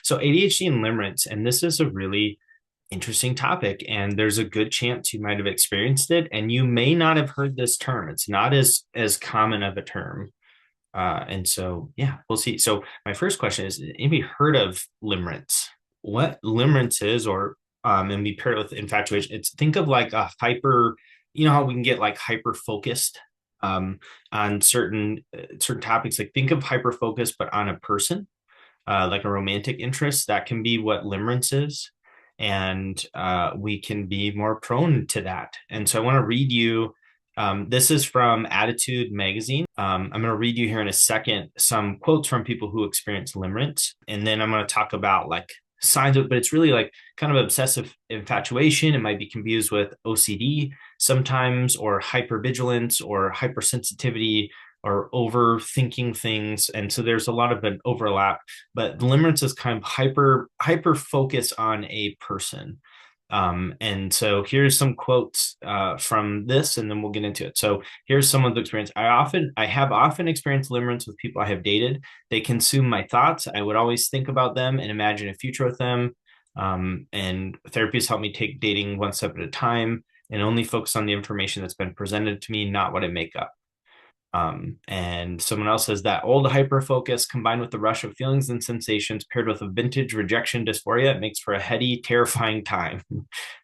So ADHD and limerence, and this is a really interesting topic, and there's a good chance you might have experienced it, and you may not have heard this term. It's not as common of a term. And so, yeah, we'll see. So my first question is, anybody heard of limerence? What limerence is, or and we pair it with infatuation. It's think of like a hyper, you know how we can get like hyper focused on certain topics. Like think of hyper focus, but on a person, like a romantic interest. That can be what limerence is, and we can be more prone to that. And so I want to read you. This is from Attitude Magazine. I'm going to read you here in a second some quotes from people who experience limerence, and then I'm going to talk about like signs of, but it's really like kind of obsessive infatuation. It might be confused with OCD sometimes, or hypervigilance, or hypersensitivity, or overthinking things. And so there's a lot of an overlap, but limerence is kind of hyper focus on a person. And so here's some quotes from this, and then we'll get into it. So here's some of the experience. I have often experienced limerence with people I have dated. They consume my thoughts. I would always think about them and imagine a future with them. And therapy has helped me take dating one step at a time and only focus on the information that's been presented to me, not what I make up. And someone else says that old hyper focus combined with the rush of feelings and sensations paired with a vintage rejection dysphoria, it makes for a heady, terrifying time.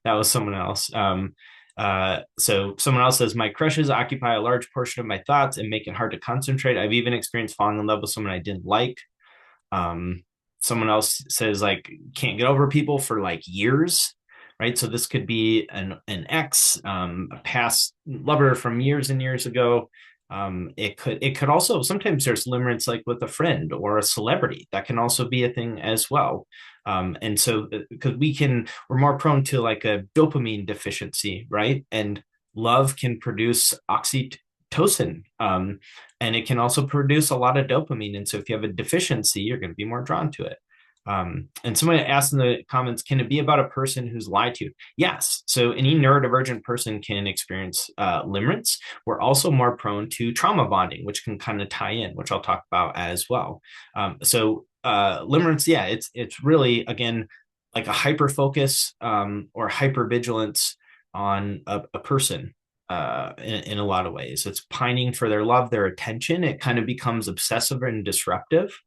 That was someone else. So someone else says, my crushes occupy a large portion of my thoughts and make it hard to concentrate. I've even experienced falling in love with someone I didn't like. Someone else says, like, can't get over people for like years. Right. So this could be an ex, a past lover from years and years ago. It could also, sometimes there's limerence like with a friend or a celebrity. That can also be a thing as well. And so because we're more prone to like a dopamine deficiency, right? And love can produce oxytocin, and it can also produce a lot of dopamine. And so if you have a deficiency, you're going to be more drawn to it. And somebody asked in the comments, can it be about a person who's lied to? Yes. So any neurodivergent person can experience limerence. We're also more prone to trauma bonding, which can kind of tie in, which I'll talk about as well. Limerence, yeah, it's really, again, like a hyper focus or hyper vigilance on a person in a lot of ways. It's pining for their love, their attention. It kind of becomes obsessive and disruptive.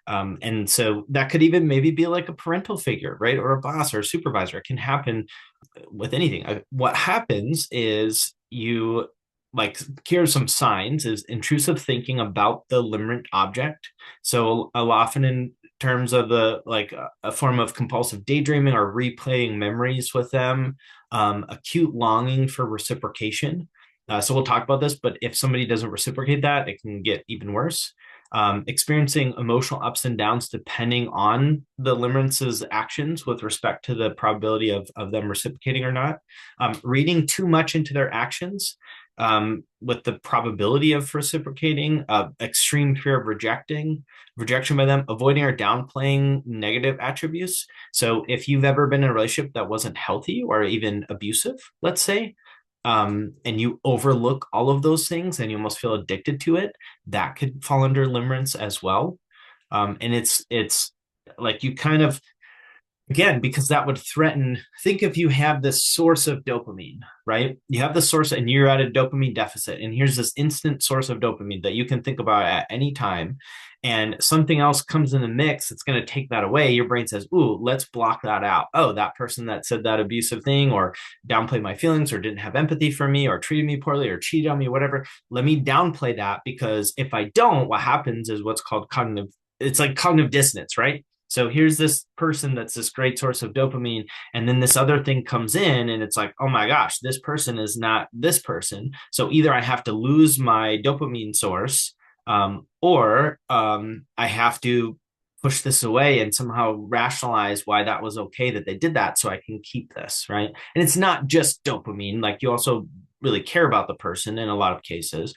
And so that could even maybe be like a parental figure, right? Or a boss or a supervisor. It can happen with anything. What happens is like, here's some signs is intrusive thinking about the limerent object. So often in terms of a form of compulsive daydreaming or replaying memories with them, acute longing for reciprocation. So we'll talk about this, but if somebody doesn't reciprocate that, it can get even worse. Experiencing emotional ups and downs depending on the limerence's actions with respect to the probability of them reciprocating or not. Reading too much into their actions with the probability of reciprocating, extreme fear of rejection by them, avoiding or downplaying negative attributes. So if you've ever been in a relationship that wasn't healthy or even abusive, let's say, and you overlook all of those things and you almost feel addicted to it, that could fall under limerence as well. And it's like you kind of, again, because that would threaten, think if you have this source of dopamine, right? You have the source and you're at a dopamine deficit, and here's this instant source of dopamine that you can think about at any time, and something else comes in the mix that's going to take that away. Your brain says, ooh, let's block that out. Oh, that person that said that abusive thing or downplayed my feelings or didn't have empathy for me or treated me poorly or cheated on me, whatever, let me downplay that, because if I don't, what happens is what's called cognitive, it's like cognitive dissonance, right? So here's this person that's this great source of dopamine, and then this other thing comes in, and it's like, oh my gosh, this person is not this person. So either I have to lose my dopamine source, or I have to push this away and somehow rationalize why that was okay that they did that, so I can keep this, right? And it's not just dopamine; like you also really care about the person in a lot of cases.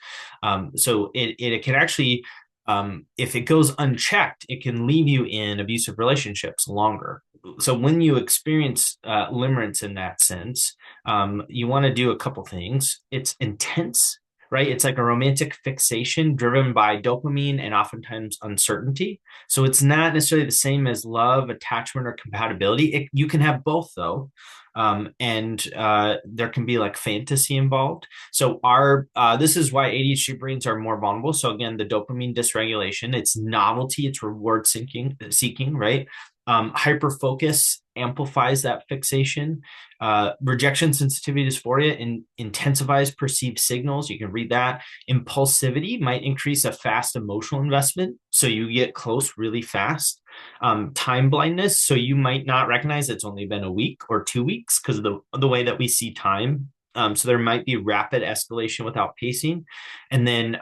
So it can actually, if it goes unchecked, it can leave you in abusive relationships longer. So when you experience limerence in that sense, you want to do a couple things. It's intense, right? It's like a romantic fixation driven by dopamine and oftentimes uncertainty. So it's not necessarily the same as love, attachment, or compatibility. You can have both though. And there can be like fantasy involved. So our this is why ADHD brains are more vulnerable. So again, the dopamine dysregulation, it's novelty, it's reward seeking, right? Hyper focus amplifies that fixation. Rejection sensitivity dysphoria intensifies perceived signals. You can read that. Impulsivity might increase a fast emotional investment. So you get close really fast. Time blindness. So you might not recognize it's only been a week or 2 weeks because of the way that we see time. So there might be rapid escalation without pacing. And then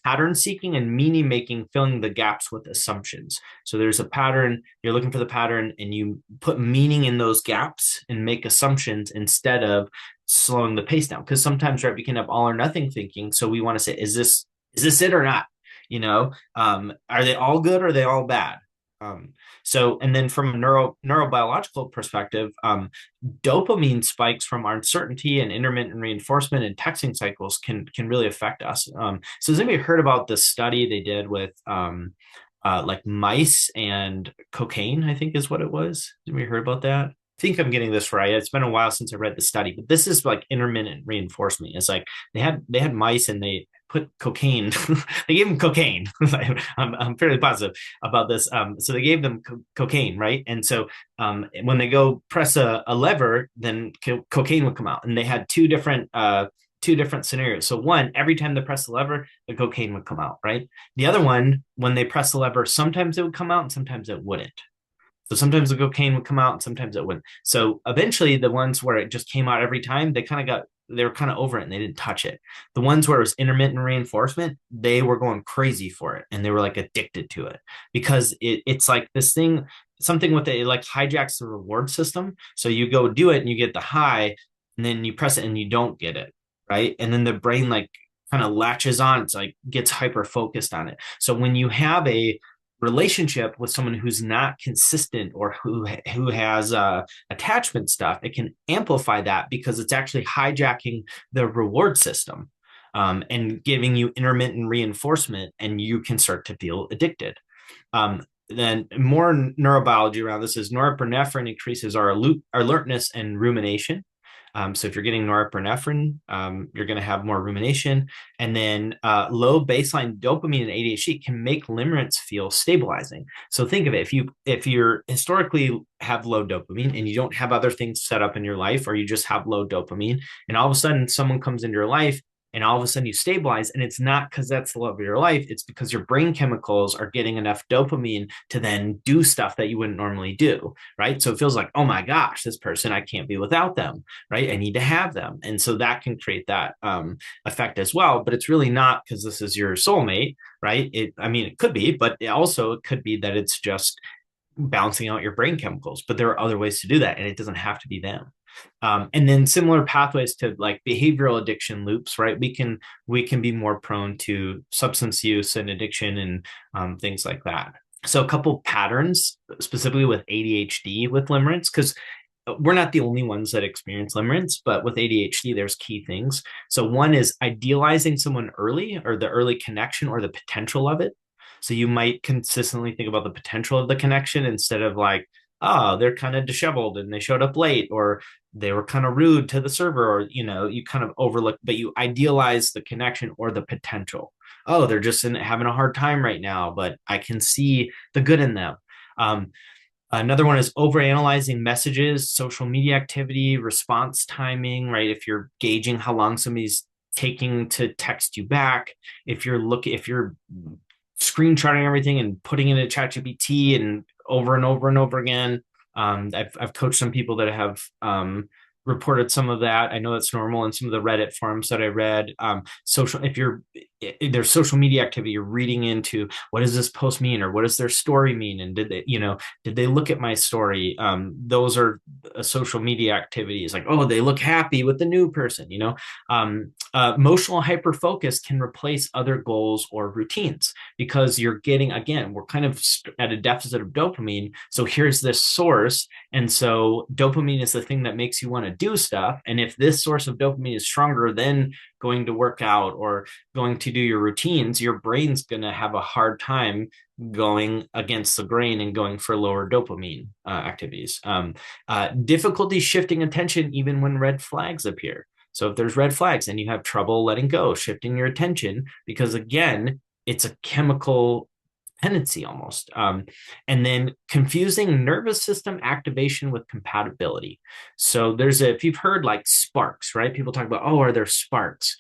pattern seeking and meaning making, filling the gaps with assumptions. So there's a pattern, you're looking for the pattern, and you put meaning in those gaps and make assumptions instead of slowing the pace down. Because sometimes, right, we can have all or nothing thinking. So we want to say, is this it or not? Are they all good or are they all bad? And then from a neurobiological perspective, dopamine spikes from our uncertainty and intermittent reinforcement and texting cycles can really affect us. So has anybody heard about the study they did with like mice and cocaine? I think is what it was. Has anybody heard about that? I think I'm getting this right. It's been a while since I read the study, but this is like intermittent reinforcement. It's like they had mice and they put cocaine. They gave them cocaine. I'm fairly positive about this. So they gave them cocaine, right? And so when they go press a lever, then cocaine would come out. And they had two different scenarios. So one, every time they press the lever, the cocaine would come out, right? The other one, when they press the lever, sometimes it would come out and sometimes it wouldn't. So sometimes the cocaine would come out and sometimes it wouldn't. So eventually the ones where it just came out every time, they were kind of over it and they didn't touch it. The ones where it was intermittent reinforcement, they were going crazy for it and they were like addicted to it because it's like this thing, something with it like hijacks the reward system. So you go do it and you get the high and then you press it and you don't get it, right? And then the brain like kind of latches on. It's like gets hyper focused on it. So when you have a relationship with someone who's not consistent or who has attachment stuff, it can amplify that because it's actually hijacking the reward system and giving you intermittent reinforcement, and you can start to feel addicted. Then more neurobiology around this is norepinephrine increases our alertness and rumination. So if you're getting norepinephrine, you're going to have more rumination. And then low baseline dopamine in ADHD can make limerence feel stabilizing. So think of it, if you're historically have low dopamine and you don't have other things set up in your life, or you just have low dopamine, and all of a sudden someone comes into your life and all of a sudden you stabilize, and it's not because that's the love of your life, it's because your brain chemicals are getting enough dopamine to then do stuff that you wouldn't normally do, right? So it feels like, oh my gosh, this person, I can't be without them, right? I need to have them. And so that can create that effect as well, but it's really not because this is your soulmate, right? It could be, but it could be that it's just balancing out your brain chemicals, but there are other ways to do that, and it doesn't have to be them. And then similar pathways to like behavioral addiction loops, right? We can be more prone to substance use and addiction and things like that. So a couple patterns specifically with ADHD with limerence, because we're not the only ones that experience limerence, but with ADHD, there's key things. So one is idealizing someone early, or the early connection or the potential of it. So you might consistently think about the potential of the connection instead of like, oh, they're kind of disheveled and they showed up late, or they were kind of rude to the server, or, you kind of overlook, but you idealize the connection or the potential. Oh, they're just having a hard time right now, but I can see the good in them. Another one is overanalyzing messages, social media activity, response timing, right? If you're gauging how long somebody's taking to text you back, if you're screenshotting everything and putting it in ChatGPT and over and over again. I've coached some people that have reported some of that. I know that's normal in some of the Reddit forums that I read. If there's social media activity, you're reading into what does this post mean, or what does their story mean, and did they look at my story? Those are social media activities. Like, oh, they look happy with the new person. Emotional hyperfocus can replace other goals or routines. because you're getting, again, we're kind of at a deficit of dopamine. So here's this source. And so dopamine is the thing that makes you want to do stuff. And if this source of dopamine is stronger than going to work out or going to do your routines, your brain's going to have a hard time going against the grain and going for lower dopamine activities. Difficulty shifting attention even when red flags appear. So if there's red flags and you have trouble letting go, shifting your attention, because again, it's a chemical dependency almost. And then confusing nervous system activation with compatibility. So if you've heard like sparks, right? People talk about, oh, are there sparks?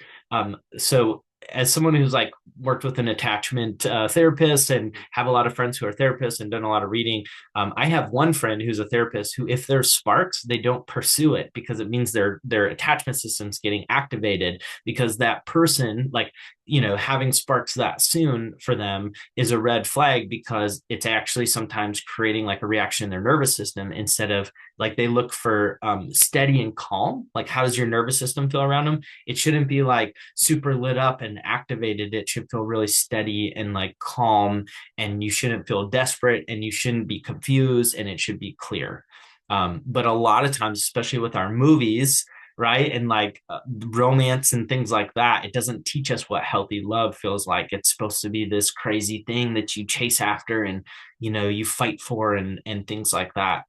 So as someone who's like worked with an attachment therapist and have a lot of friends who are therapists and done a lot of reading, I have one friend who's a therapist who, if there's sparks, they don't pursue it because it means their attachment system's getting activated, because that person, like, having sparks that soon for them is a red flag, because it's actually sometimes creating like a reaction in their nervous system, instead of like, they look for steady and calm. Like, how does your nervous system feel around them? It shouldn't be like super lit up and activated. It should feel really steady and like calm, and you shouldn't feel desperate, and you shouldn't be confused, and it should be clear. But a lot of times, especially with our movies, right, and like romance and things like that, it doesn't teach us what healthy love feels like. It's supposed to be this crazy thing that you chase after and you fight for, and things like that,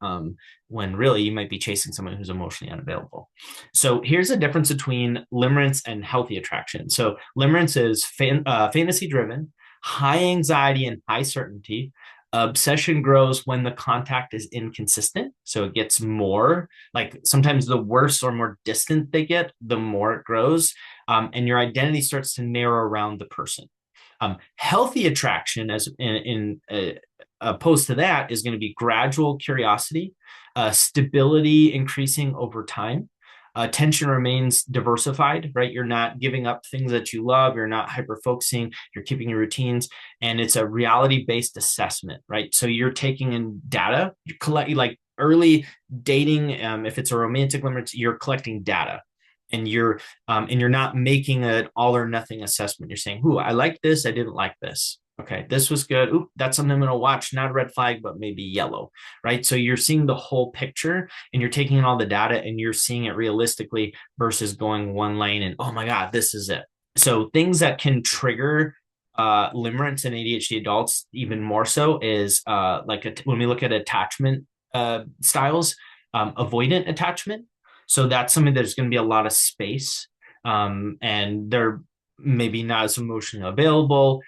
when really you might be chasing someone who's emotionally unavailable. So here's the difference between limerence and healthy attraction. So limerence is fantasy driven, high anxiety and high certainty. Obsession grows when the contact is inconsistent. So it gets more, like, sometimes the worse or more distant they get, the more it grows. And your identity starts to narrow around the person. Healthy attraction, as opposed to that, is going to be gradual curiosity, stability increasing over time. Attention remains diversified, right? You're not giving up things that you love. You're not hyper focusing. You're keeping your routines, and it's a reality based assessment, right? So you're taking in data. You collect, like early dating. If it's a romantic limit, you're collecting data, and you're not making an all or nothing assessment. You're saying, "Ooh, I like this. I didn't like this. Okay, this was good. Ooh, that's something I'm going to watch. Not a red flag, but maybe yellow," right? So you're seeing the whole picture, and you're taking in all the data, and you're seeing it realistically versus going one lane and, oh my God, this is it. So things that can trigger limerence in ADHD adults even more so is when we look at attachment styles, avoidant attachment. So that's something there's going to be a lot of space, and they're maybe not as emotionally available.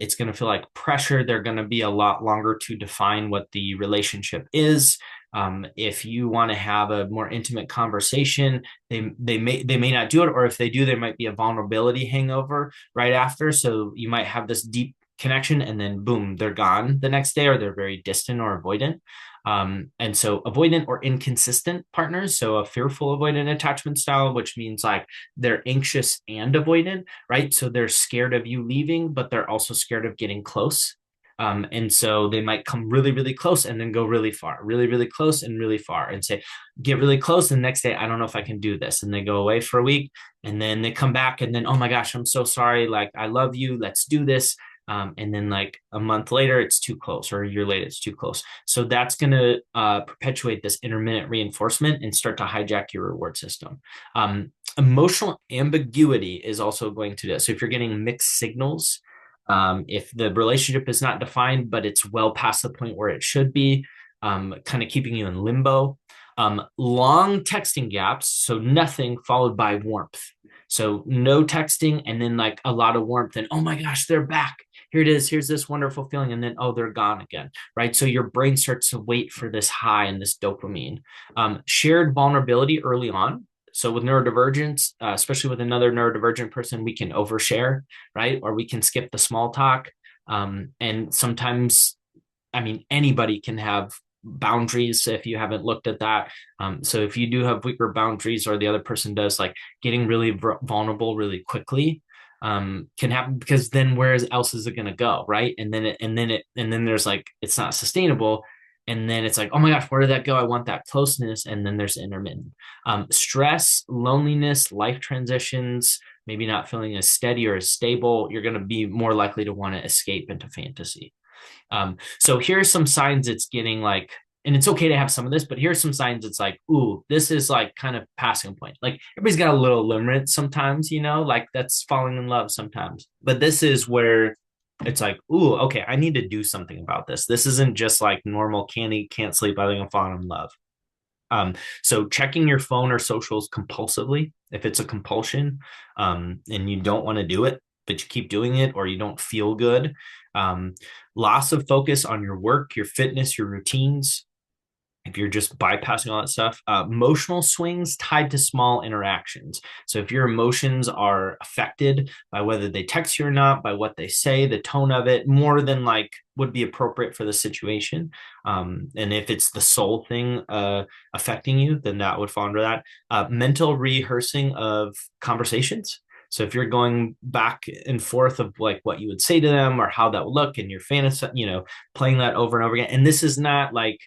It's going to feel like pressure. They're going to be a lot longer to define what the relationship is. If you want to have a more intimate conversation, they may not do it, or if they do, there might be a vulnerability hangover right after. So you might have this deep connection, and then boom, they're gone the next day, or they're very distant or avoidant. And so avoidant or inconsistent partners. So a fearful avoidant attachment style, which means like they're anxious and avoidant, right? So they're scared of you leaving, but they're also scared of getting close. And so they might come really, really close and then go really far, really, really close and really far, and say, get really close. And the next day, I don't know if I can do this. And they go away for a week, and then they come back, and then, oh my gosh, I'm so sorry. Like, I love you. Let's do this. And then like a month later, it's too close, or a year later, it's too close. So that's going to perpetuate this intermittent reinforcement and start to hijack your reward system. Emotional ambiguity is also going to do. So if you're getting mixed signals, if the relationship is not defined, but it's well past the point where it should be, kind of keeping you in limbo. Long texting gaps, so nothing followed by warmth. So no texting, and then like a lot of warmth, and oh my gosh, they're back. Here it is. Here's this wonderful feeling. And then, oh, they're gone again, right? So your brain starts to wait for this high and this dopamine. Shared vulnerability early on. So with neurodivergence, especially with another neurodivergent person, we can overshare, right? Or we can skip the small talk. And sometimes, I mean, anybody can have boundaries if you haven't looked at that. So if you do have weaker boundaries, or the other person does, like getting really vulnerable really quickly can happen, because then where else is it going to go, right? And then there's like, it's not sustainable, and then it's like, oh my gosh, where did that go? I want that closeness. And then there's intermittent stress, loneliness, life transitions, maybe not feeling as steady or as stable, you're going to be more likely to want to escape into fantasy. So here's some signs it's getting like, and it's okay to have some of this, but here's some signs it's like, ooh, this is like kind of passing point. Like everybody's got a little limerence sometimes, like that's falling in love sometimes. But this is where it's like, ooh, okay, I need to do something about this. This isn't just like normal can't eat, can't sleep, I think I'm falling in love. Um, so checking your phone or socials compulsively, if it's a compulsion, and you don't want to do it, but you keep doing it or you don't feel good. Um, Loss of focus on your work, your fitness, your routines, if you're just bypassing all that stuff. Emotional swings tied to small interactions. So if your emotions are affected by whether they text you or not, by what they say, the tone of it, more than like would be appropriate for the situation. And if it's the soul thing affecting you, then that would fall under that. Mental rehearsing of conversations. So if you're going back and forth of like what you would say to them or how that would look, and you're fantasy, playing that over and over again. And this is not like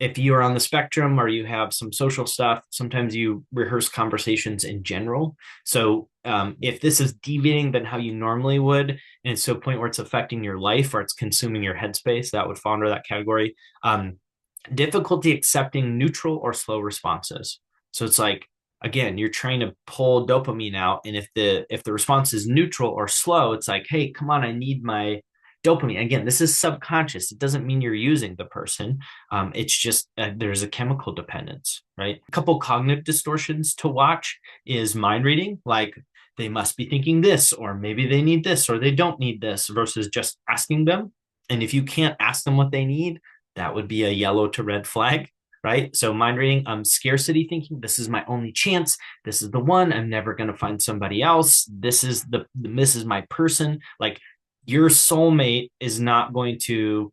if you are on the spectrum or you have some social stuff, sometimes you rehearse conversations in general. So if this is deviating than how you normally would, and it's to a point where it's affecting your life or it's consuming your headspace, that would fall under that category. Difficulty accepting neutral or slow responses. So it's like, again, you're trying to pull dopamine out, and if the response is neutral or slow, it's like, hey, come on, I need my dopamine. Again, this is subconscious. It doesn't mean you're using the person. It's just there's a chemical dependence, right? A couple cognitive distortions to watch is mind reading, like they must be thinking this, or maybe they need this, or they don't need this, versus just asking them. And if you can't ask them what they need, that would be a yellow to red flag, right? So mind reading, scarcity thinking. This is my only chance. This is the one. I'm never going to find somebody else. This is my person. Like your soulmate is not going to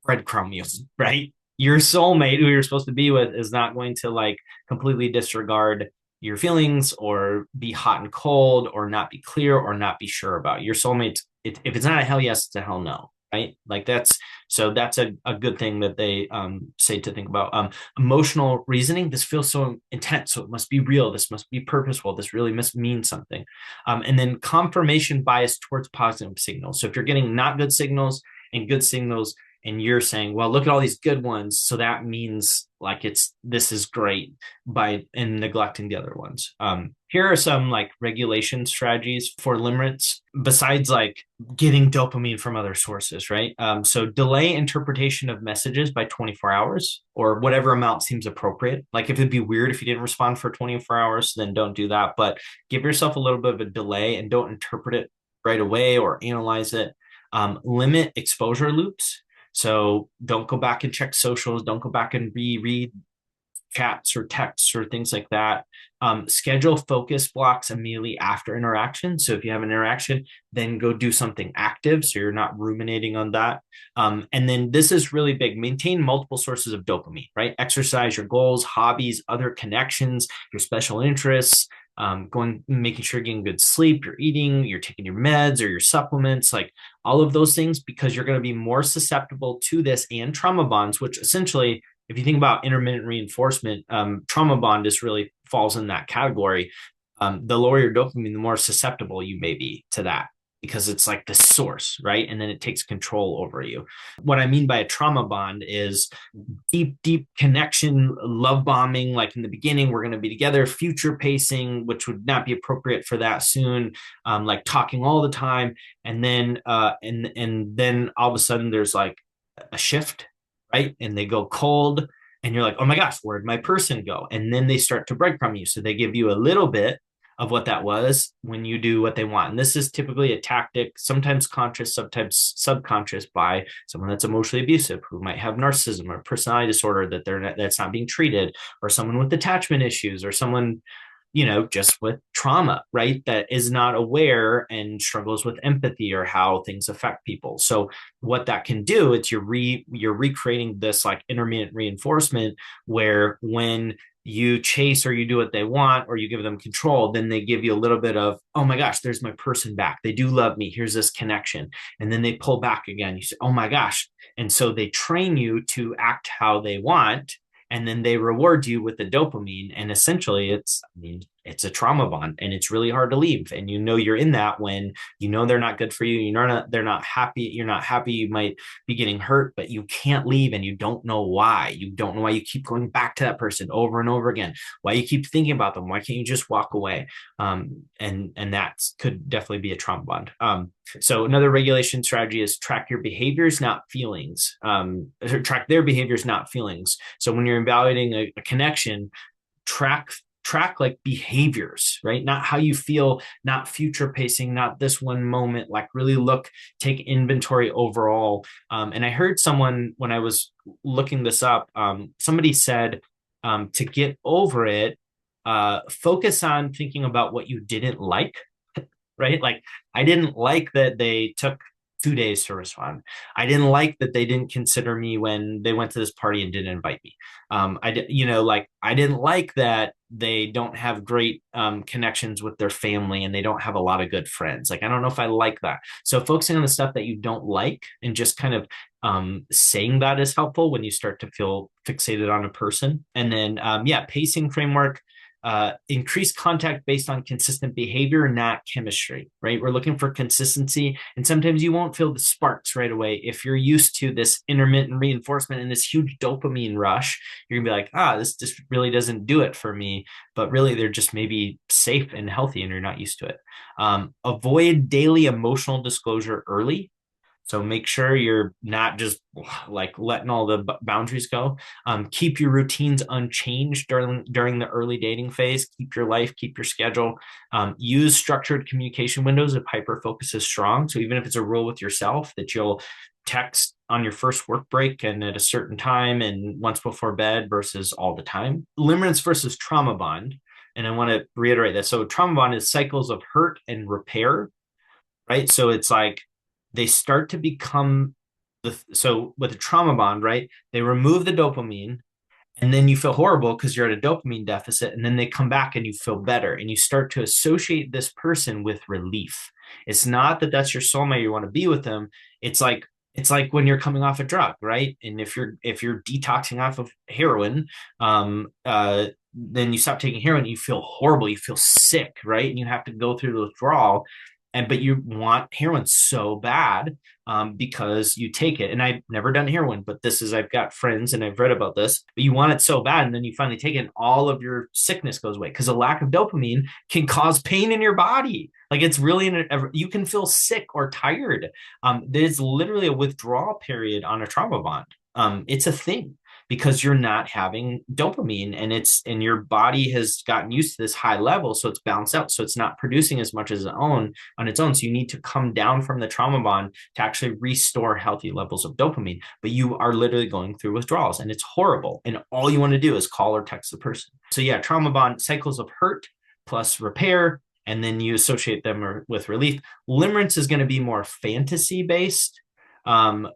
breadcrumb you, right? Your soulmate, who you're supposed to be with, is not going to like completely disregard your feelings or be hot and cold or not be clear or not be sure about your soulmate. If it's not a hell yes, it's a hell no, right? Like that's a good thing that they say to think about. Emotional reasoning. This feels so intense, so it must be real. This must be purposeful. This really must mean something. And then confirmation bias towards positive signals. So if you're getting not good signals and good signals, and you're saying, well, look at all these good ones, so that means like this is great, by and neglecting the other ones. Here are some like regulation strategies for limerence besides like getting dopamine from other sources, right? So delay interpretation of messages by 24 hours or whatever amount seems appropriate. Like if it'd be weird if you didn't respond for 24 hours, then don't do that, but give yourself a little bit of a delay and don't interpret it right away or analyze it. Limit exposure loops. So don't go back and check socials. Don't go back and reread chats or texts or things like that. Schedule focus blocks immediately after interaction. So if you have an interaction, then go do something active so you're not ruminating on that. And then this is really big. Maintain multiple sources of dopamine, right? Exercise, your goals, hobbies, other connections, your special interests, making sure you're getting good sleep, you're eating, you're taking your meds or your supplements, like all of those things, because you're going to be more susceptible to this and trauma bonds, which essentially, if you think about intermittent reinforcement, trauma bond is really falls in that category. The lower your dopamine, the more susceptible you may be to that, because it's like the source, right? And then it takes control over you. What I mean by a trauma bond is deep, deep connection, love bombing. Like in the beginning, we're going to be together, future pacing, which would not be appropriate for that soon. Like talking all the time. And then, and then all of a sudden there's like a shift, right? And they go cold and you're like, oh my gosh, where'd my person go? And then they start to breadcrumb you. So they give you a little bit of what that was when you do what they want. And this is typically a tactic, sometimes conscious, sometimes subconscious, by someone that's emotionally abusive, who might have narcissism or personality disorder that's not being treated, or someone with attachment issues, or someone just with trauma, right? That is not aware and struggles with empathy or how things affect people. So what that can do, it's you're recreating this like intermittent reinforcement, where when you chase or you do what they want or you give them control, then they give you a little bit of, oh my gosh, there's my person back. They do love me. Here's this connection. And then they pull back again. You say, oh my gosh. And so they train you to act how they want, and then they reward you with the dopamine. And essentially it's a trauma bond, and it's really hard to leave. And you're in that when they're not good for you. They're not happy. You're not happy. You might be getting hurt, but you can't leave, and you don't know why. You don't know why you keep going back to that person over and over again. Why you keep thinking about them. Why can't you just walk away? And that could definitely be a trauma bond. So another regulation strategy is track your behaviors, not feelings. Track their behaviors, not feelings. So when you're evaluating a connection, track like behaviors, right? Not how you feel, not future pacing, not this one moment. Like really take inventory overall. And I heard someone, when I was looking this up, somebody said, to get over it, focus on thinking about what you didn't like, right? Like, I didn't like that they took 2 days to respond. I didn't like that they didn't consider me when they went to this party and didn't invite me. I didn't like that they don't have great connections with their family and they don't have a lot of good friends. Like, I don't know if I like that. So focusing on the stuff that you don't like and just kind of saying that is helpful when you start to feel fixated on a person. And then, pacing framework. Increase contact based on consistent behavior, not chemistry, right? We're looking for consistency. And sometimes you won't feel the sparks right away. If you're used to this intermittent reinforcement and this huge dopamine rush, you're gonna be like, this just really doesn't do it for me. But really, they're just maybe safe and healthy and you're not used to it. Avoid daily emotional disclosure early. So make sure you're not just like letting all the boundaries go. Keep your routines unchanged during the early dating phase. Keep your life, keep your schedule. Use structured communication windows if hyper focus is strong. So even if it's a rule with yourself that you'll text on your first work break and at a certain time and once before bed versus all the time. Limerence versus trauma bond. And I want to reiterate that. So trauma bond is cycles of hurt and repair, right? So it's like, they start to become so with a trauma bond, right? They remove the dopamine and then you feel horrible because you're at a dopamine deficit. And then they come back and you feel better. And you start to associate this person with relief. It's not that that's your soulmate, you want to be with them. It's like when you're coming off a drug, right? And if you're detoxing off of heroin, then you stop taking heroin, you feel horrible, you feel sick, right? And you have to go through the withdrawal but you want heroin so bad because you take it. And I've never done heroin, but I've got friends and I've read about this, but you want it so bad. And then you finally take it and all of your sickness goes away because a lack of dopamine can cause pain in your body. Like it's really, you can feel sick or tired. There's literally a withdrawal period on a trauma bond. It's a thing because you're not having dopamine and your body has gotten used to this high level. So it's balanced out. So it's not producing as much as on its own. So you need to come down from the trauma bond to actually restore healthy levels of dopamine. But you are literally going through withdrawals and it's horrible. And all you want to do is call or text the person. So yeah, trauma bond, cycles of hurt plus repair, and then you associate them with relief. Limerence is going to be more fantasy based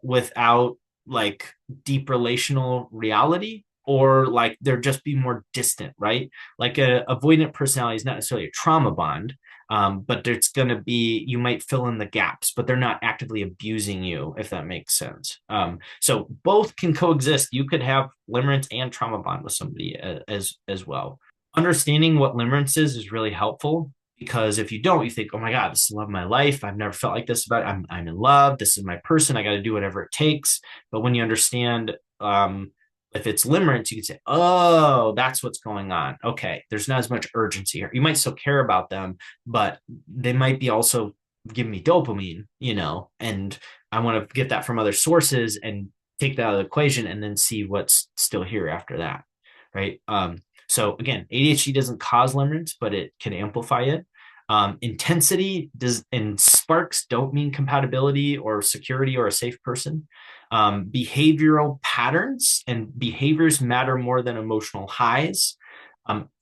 without like deep relational reality, or like they're just be more distant, right? Like a avoidant personality is not necessarily a trauma bond, but it's going to be, you might fill in the gaps, but they're not actively abusing you, if that makes sense. So both can coexist. You could have limerence and trauma bond with somebody as well. Understanding what limerence is really helpful, because if you don't, you think, oh my God, this is the love of my life. I've never felt like this about it. I'm in love. This is my person. I got to do whatever it takes. But when you understand, if it's limerence, you can say, oh, that's what's going on. Okay. There's not as much urgency here. You might still care about them, but they might be also giving me dopamine, and I want to get that from other sources and take that out of the equation and then see what's still here after that. Right. So again, ADHD doesn't cause limerence, but it can amplify it. Intensity and sparks don't mean compatibility or security or a safe person. Behavioral patterns and behaviors matter more than emotional highs.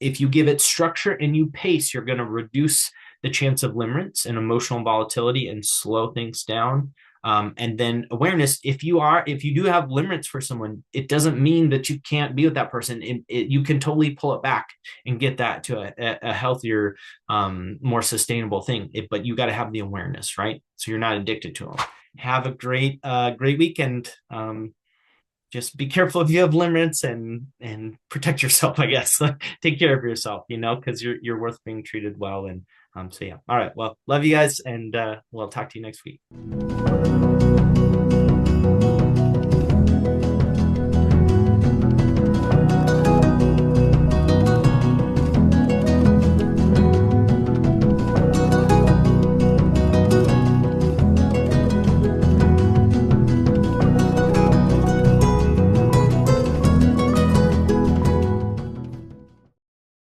If you give it structure and you pace, you're going to reduce the chance of limerence and emotional volatility and slow things down. And then awareness, if you do have limerence for someone, it doesn't mean that you can't be with that person. You can totally pull it back and get that to a healthier, more sustainable thing. But you got to have the awareness, right? So you're not addicted to them. Have a great weekend. just be careful if you have limerence and protect yourself, I guess. Take care of yourself, because you're worth being treated well. And so yeah. All right. Well, love you guys, and we'll talk to you next week.